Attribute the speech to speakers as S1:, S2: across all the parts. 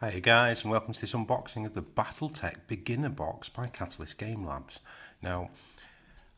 S1: Hi guys, and welcome to this unboxing of the Battletech Beginner Box by Catalyst Game Labs. Now,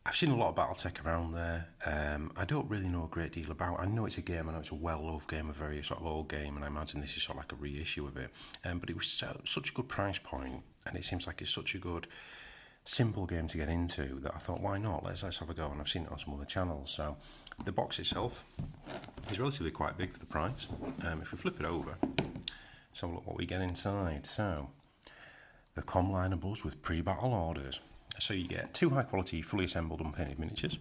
S1: I've seen a lot of Battletech around there. I don't really know a great deal about. I know it's a game. I know it's a well-loved game, a very sort of old game, and I imagine this is sort of like a reissue of it. But it was such a good price point, and it seems like it's such a good, simple game to get into that I thought, why not? Let's have a go. And I've seen it on some other channels. So, the box itself is relatively quite big for the price. If we flip it over. Let's have a look what we get inside. So, the Comliner Buzz with pre-battle orders. So you get two high-quality, fully assembled, unpainted miniatures.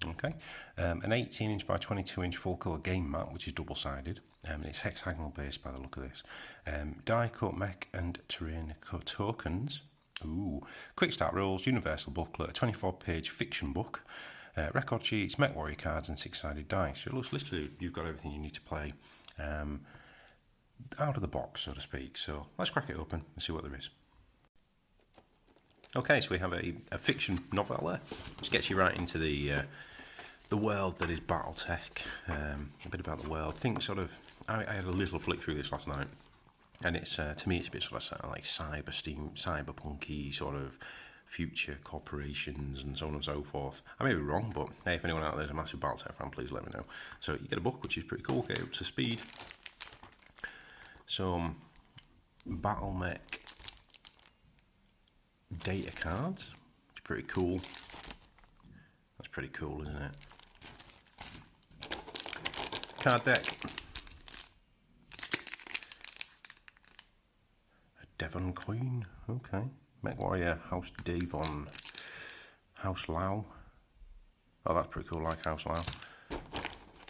S1: Okay, an 18-inch by 22-inch full-colour game mat, which is double-sided. And it's hexagonal based by the look of this. Die-cut mech and terrain tokens. Ooh, quick start rules, universal booklet, a 24-page fiction book, record sheets, mech warrior cards, and six-sided dice. So it looks literally you've got everything you need to play. Out of the box, so to speak. So let's crack it open and see what there is. Okay, so we have a fiction novel there, which gets you right into the world that is Battletech. A bit about the world. I had a little flick through this last night, and it's to me it's a bit sort of like cyberpunky sort of future corporations and so on and so forth. I may be wrong, but hey, if anyone out there is a massive Battletech fan, please let me know. So you get a book, which is pretty cool. Get up to speed. Some battle mech data cards, which is pretty cool. That's pretty cool, isn't it? Card deck. A Devon Queen, okay. Mech Warrior, House Devon, House Lau. Oh, that's pretty cool, like House Lau.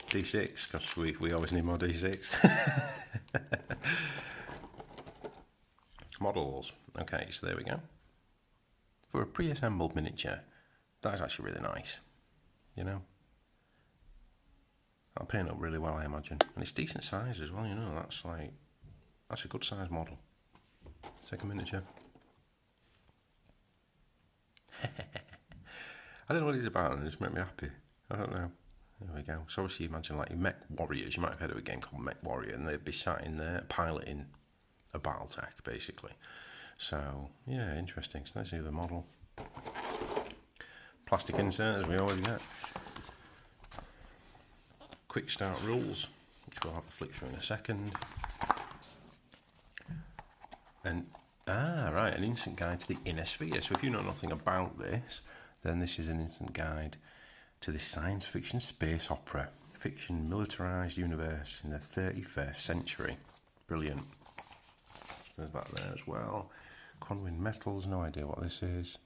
S1: D6, because we always need more D6. Models. Okay, so there we go. For a pre-assembled miniature, that is actually really nice. You know? That'll paint up really well, I imagine. And it's decent size as well, you know, that's a good size model. Second miniature. I don't know what it's about, and it just made me happy. I don't know. There we go. So obviously imagine like your mech warriors, you might have heard of a game called Mech Warrior, and they'd be sat in there piloting a Battletech, basically. So, yeah, interesting. So let's see the model. Plastic insert, as we always get. Quick start rules, which we'll have a flick through in a second. And, right, an instant guide to the inner sphere. So if you know nothing about this, then this is an instant guide to this science fiction space opera, fiction militarized universe in the 31st century. Brilliant. So there's that there as well. Conwin Metals, no idea what this is.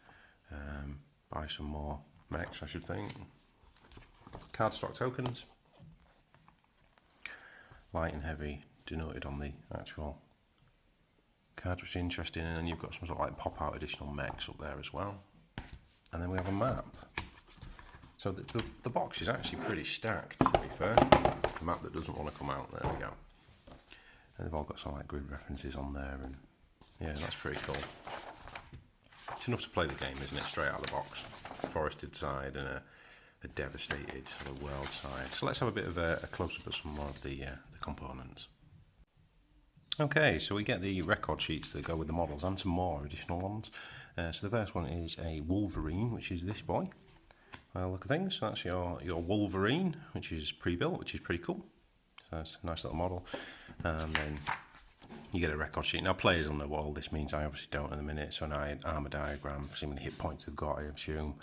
S1: Buy some more mechs, I should think. Cardstock tokens. Light and heavy denoted on the actual cards, which is interesting. And then you've got some sort of like pop-out additional mechs up there as well. And then we have a map. So the box is actually pretty stacked, to be fair. The map that doesn't want to come out, there we go. And they've all got some like grid references on there, and yeah, that's pretty cool. It's enough to play the game, isn't it? Straight out of the box. A forested side and a devastated sort of world side. So let's have a bit of a close-up of some more of the components. Okay, so we get the record sheets that go with the models and some more additional ones. So the first one is a Wolverine, which is this boy. Look at things. So that's your Wolverine, which is pre-built, which is pretty cool. So that's a nice little model. And then you get a record sheet. Now players will know what all this means. I obviously don't in a minute. So now an armour diagram for how many hit points they've got, I assume.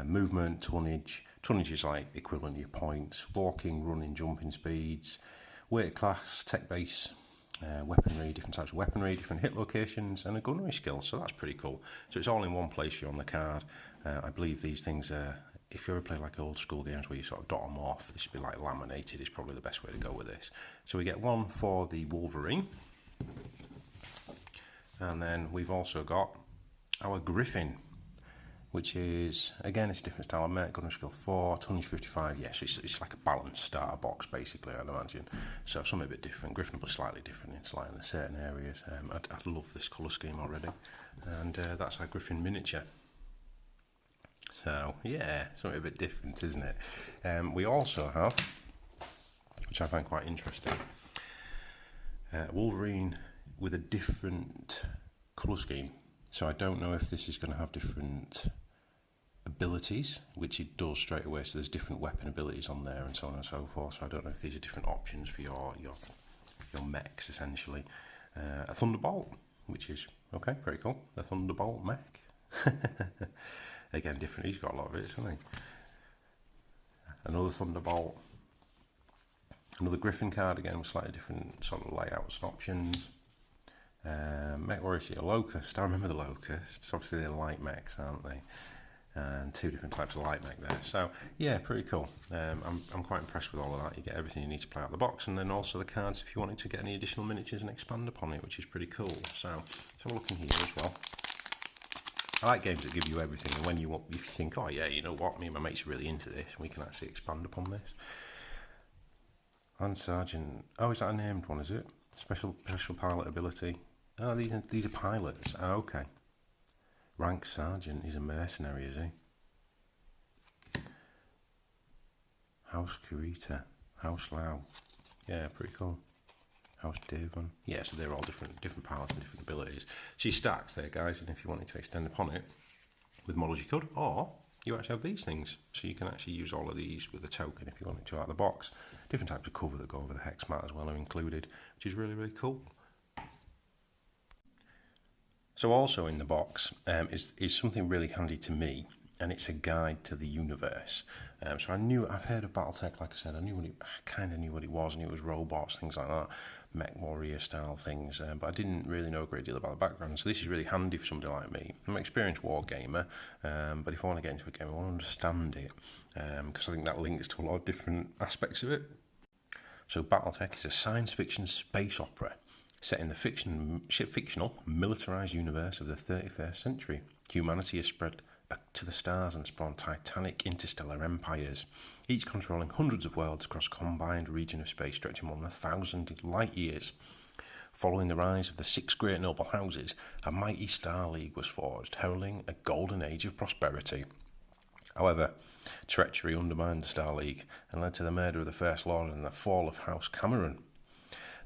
S1: Movement, tonnage. Tonnage is like equivalent to your points. Walking, running, jumping speeds. Weight class, tech base. Weaponry, different types of weaponry, different hit locations, and a gunnery skill. So that's pretty cool. So it's all in one place for you on the card. I believe these things are, if you ever play like old school games where you sort of dot them off, this should be like laminated, is probably the best way to go with this. So we get one for the Wolverine. And then we've also got our Griffin, which is, again, it's a different style of mech, gunnery skill 4, tonnage 55, yes, it's like a balanced starter box, basically, I'd imagine. So something a bit different. Griffin will be slightly different in slightly certain areas. I love this colour scheme already. And that's our Griffin miniature. So, yeah, something a bit different, isn't it? We also have, which I find quite interesting, Wolverine with a different colour scheme. So I don't know if this is going to have different abilities, which it does straight away. So there's different weapon abilities on there and so on and so forth. So I don't know if these are different options for your mechs, essentially. A Thunderbolt, which is, okay, pretty cool. The Thunderbolt mech. Again, different. He's got a lot of it, hasn't he? Another Thunderbolt. Another Griffin card, again, with slightly different sort of layouts and options. Mech Warriors, a Locust. I remember the Locusts. Obviously, they're light mechs, aren't they? And two different types of light mech there. So, yeah, pretty cool. I'm quite impressed with all of that. You get everything you need to play out the box, and then also the cards if you wanted to get any additional miniatures and expand upon it, which is pretty cool. So, let's have a look in here as well. I like games that give you everything, and when if you think, oh yeah, you know what, me and my mates are really into this, and we can actually expand upon this. Land Sergeant. Oh, is that a named one, is it? Special pilot ability. Oh, these are pilots. Oh, okay. Rank Sergeant. He's a mercenary, is he? House Kurita. House Lao. Yeah, pretty cool. House Devon. Yeah, so they're all different pilots and different abilities. So you stacks there, guys, and if you wanted to extend upon it with models you could, or you actually have these things, so you can actually use all of these with a token if you wanted to out of the box. Different types of cover that go over the hex mat as well are included, which is really, really cool. So also in the box is something really handy to me, and it's a guide to the universe. So I've heard of Battletech, like I said, I kind of knew what it was. I knew it was robots, things like that, mech warrior style things, but I didn't really know a great deal about the background. So this is really handy for somebody like me. I'm an experienced war gamer, but if I want to get into a game, I want to understand it, because I think that links to a lot of different aspects of it. So Battletech is a science fiction space opera set in the fictional, militarised universe of the 31st century. Humanity has spread to the stars and spawned titanic interstellar empires, each controlling hundreds of worlds across a combined region of space stretching more than 1,000 light years. Following the rise of the 6 great noble houses, a mighty Star League was forged, heralding a golden age of prosperity. However, treachery undermined the Star League and led to the murder of the First Lord and the fall of House Cameron.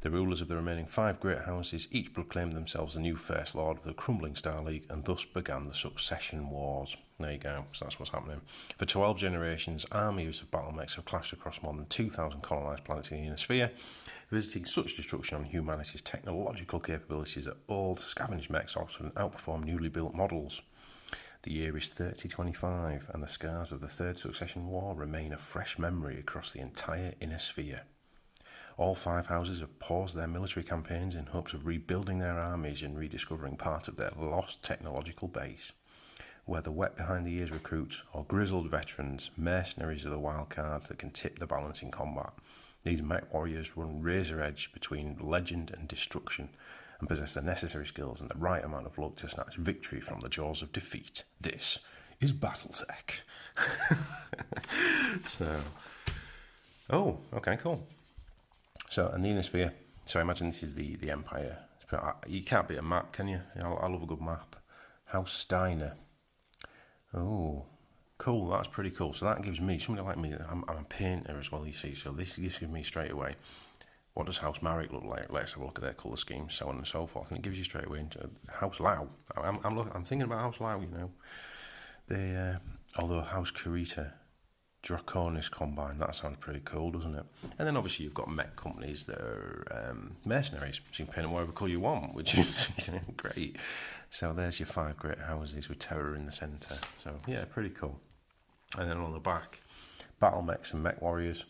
S1: The rulers of the remaining 5 great houses each proclaimed themselves the new First Lord of the crumbling Star League, and thus began the Succession Wars. There you go, so that's what's happening. For 12 generations, armies of battle mechs have clashed across more than 2,000 colonised planets in the Innisphere, visiting such destruction on humanity's technological capabilities that old scavenged mechs often outperform newly built models. The year is 3025, and the scars of the Third Succession War remain a fresh memory across the entire Innisphere. All 5 houses have paused their military campaigns in hopes of rebuilding their armies and rediscovering part of their lost technological base. Whether wet behind the ears recruits or grizzled veterans, mercenaries are the wild cards that can tip the balance in combat. These mech warriors run razor edge between legend and destruction, and possess the necessary skills and the right amount of luck to snatch victory from the jaws of defeat. This is Battletech. Okay, cool. So, and the Innisphere, so I imagine this is the Empire. You can't beat a map, can you? I love a good map. House Steiner. Oh, cool, that's pretty cool. So that gives me, somebody like me, I'm a painter as well, you see, so this gives me straight away, what does House Marek look like? Let's have a look at their colour scheme, so on and so forth, and it gives you straight away into House Lao. I'm thinking about House Lao, you know. Although House Kurita, Draconis Combine, that sounds pretty cool, doesn't it? And then obviously you've got mech companies that are mercenaries, so you can paint them whatever colour you want, which is great. So there's your 5 great houses with terror in the centre. So yeah, pretty cool. And then on the back, battle mechs and mech warriors.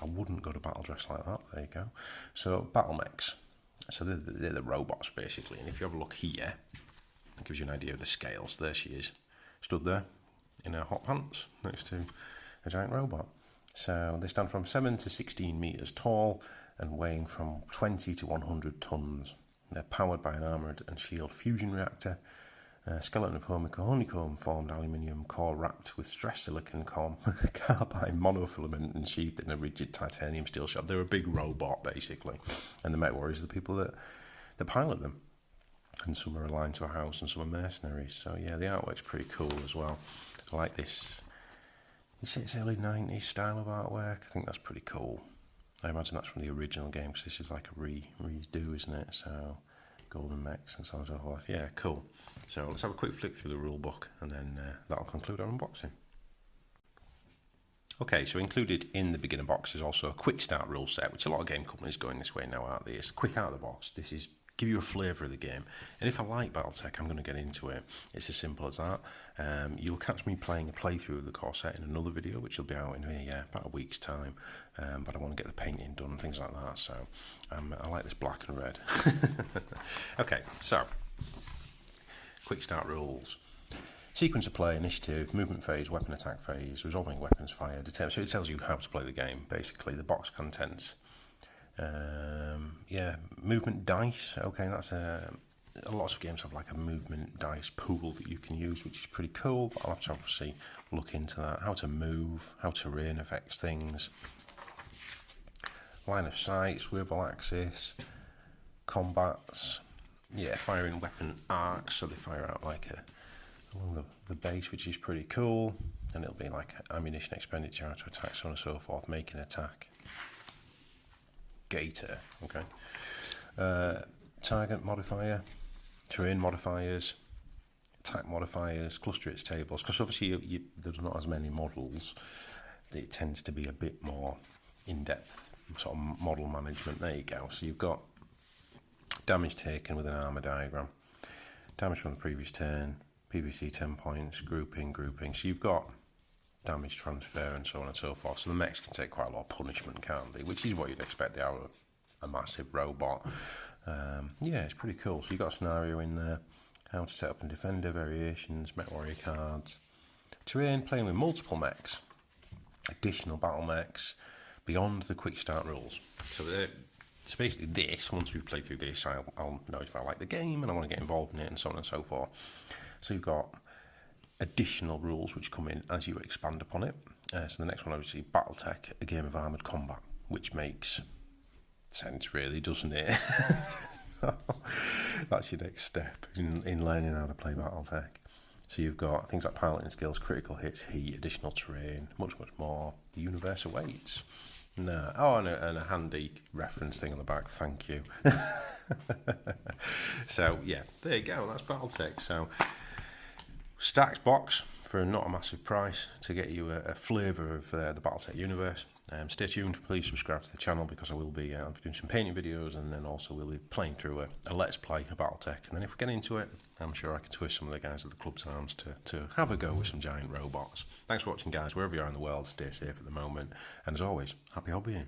S1: I wouldn't go to battle dress like that, there you go. So battle mechs, so they're the robots basically, and if you have a look here, it gives you an idea of the scales. There she is, stood there in her hot pants next to a giant robot. So they stand from 7 to 16 metres tall and weighing from 20 to 100 tonnes. They're powered by an armoured and shield fusion reactor, a skeleton of honeycomb-formed aluminium core wrapped with stressed silicon carbide monofilament and sheathed in a rigid titanium steel shell. They're a big robot, basically. And the mech warriors are the people that pilot them. And some are aligned to a house and some are mercenaries. So yeah, the artwork's pretty cool as well. I like this. You say it's early 90s style of artwork. I think that's pretty cool. I imagine that's from the original game, because this is like a redo, isn't it? So golden mechs and so on and so forth. Yeah, cool. So let's have a quick flick through the rule book, and then that'll conclude our unboxing. Okay, so included in the beginner box is also a quick start rule set, which a lot of game companies going this way now, aren't they? It's quick out of the box. This is give you a flavour of the game. And if I like Battletech, I'm going to get into it. It's as simple as that. You'll catch me playing a playthrough of the core set in another video, which will be out in about a week's time. But I want to get the painting done and things like that. So I like this black and red. Okay, so quick start rules. Sequence of play, initiative, movement phase, weapon attack phase, resolving weapons fire, determine. So it tells you how to play the game, basically. The box contents. Yeah, movement dice. Okay, that's lots of games have like a movement dice pool that you can use, which is pretty cool. But I'll have to obviously look into that. How to move, how terrain affects things. Line of sight, swivel axis, combats. Yeah, firing weapon arcs, so they fire out like along the base, which is pretty cool. And it'll be like ammunition expenditure, how to attack, so on and so forth, make an attack. Gator, okay. Target modifier, terrain modifiers, attack modifiers, cluster its tables. Because obviously there's not as many models. It tends to be a bit more in-depth sort of model management. There you go. So you've got damage taken with an armor diagram, damage from the previous turn, PVC 10 points, grouping. So you've got damage transfer and so on and so forth. So the mechs can take quite a lot of punishment, can't they? Which is what you'd expect. They are a massive robot. Yeah, it's pretty cool. So you've got a scenario in there, how to set up and defender variations, mech warrior cards, terrain, playing with multiple mechs, additional battle mechs, beyond the quick start rules. So basically this, once we've played through this, I'll know if I like the game and I want to get involved in it and so on and so forth. So you've got additional rules which come in as you expand upon it. So the next one, obviously, Battletech, a game of armoured combat, which makes sense, really, doesn't it? So that's your next step in learning how to play Battletech. So you've got things like piloting skills, critical hits, heat, additional terrain, much more. The universe awaits. No. Oh, and a handy reference thing on the back. Thank you. So yeah, there you go. That's Battletech. So stacked box for not a massive price to get you a flavour of the Battletech universe. Stay tuned. Please subscribe to the channel because I'll be doing some painting videos, and then also we'll be playing through a Let's Play of Battletech. And then if we get into it, I'm sure I can twist some of the guys at the club's arms to have a go with some giant robots. Thanks for watching, guys. Wherever you are in the world, stay safe at the moment. And as always, happy hobbying.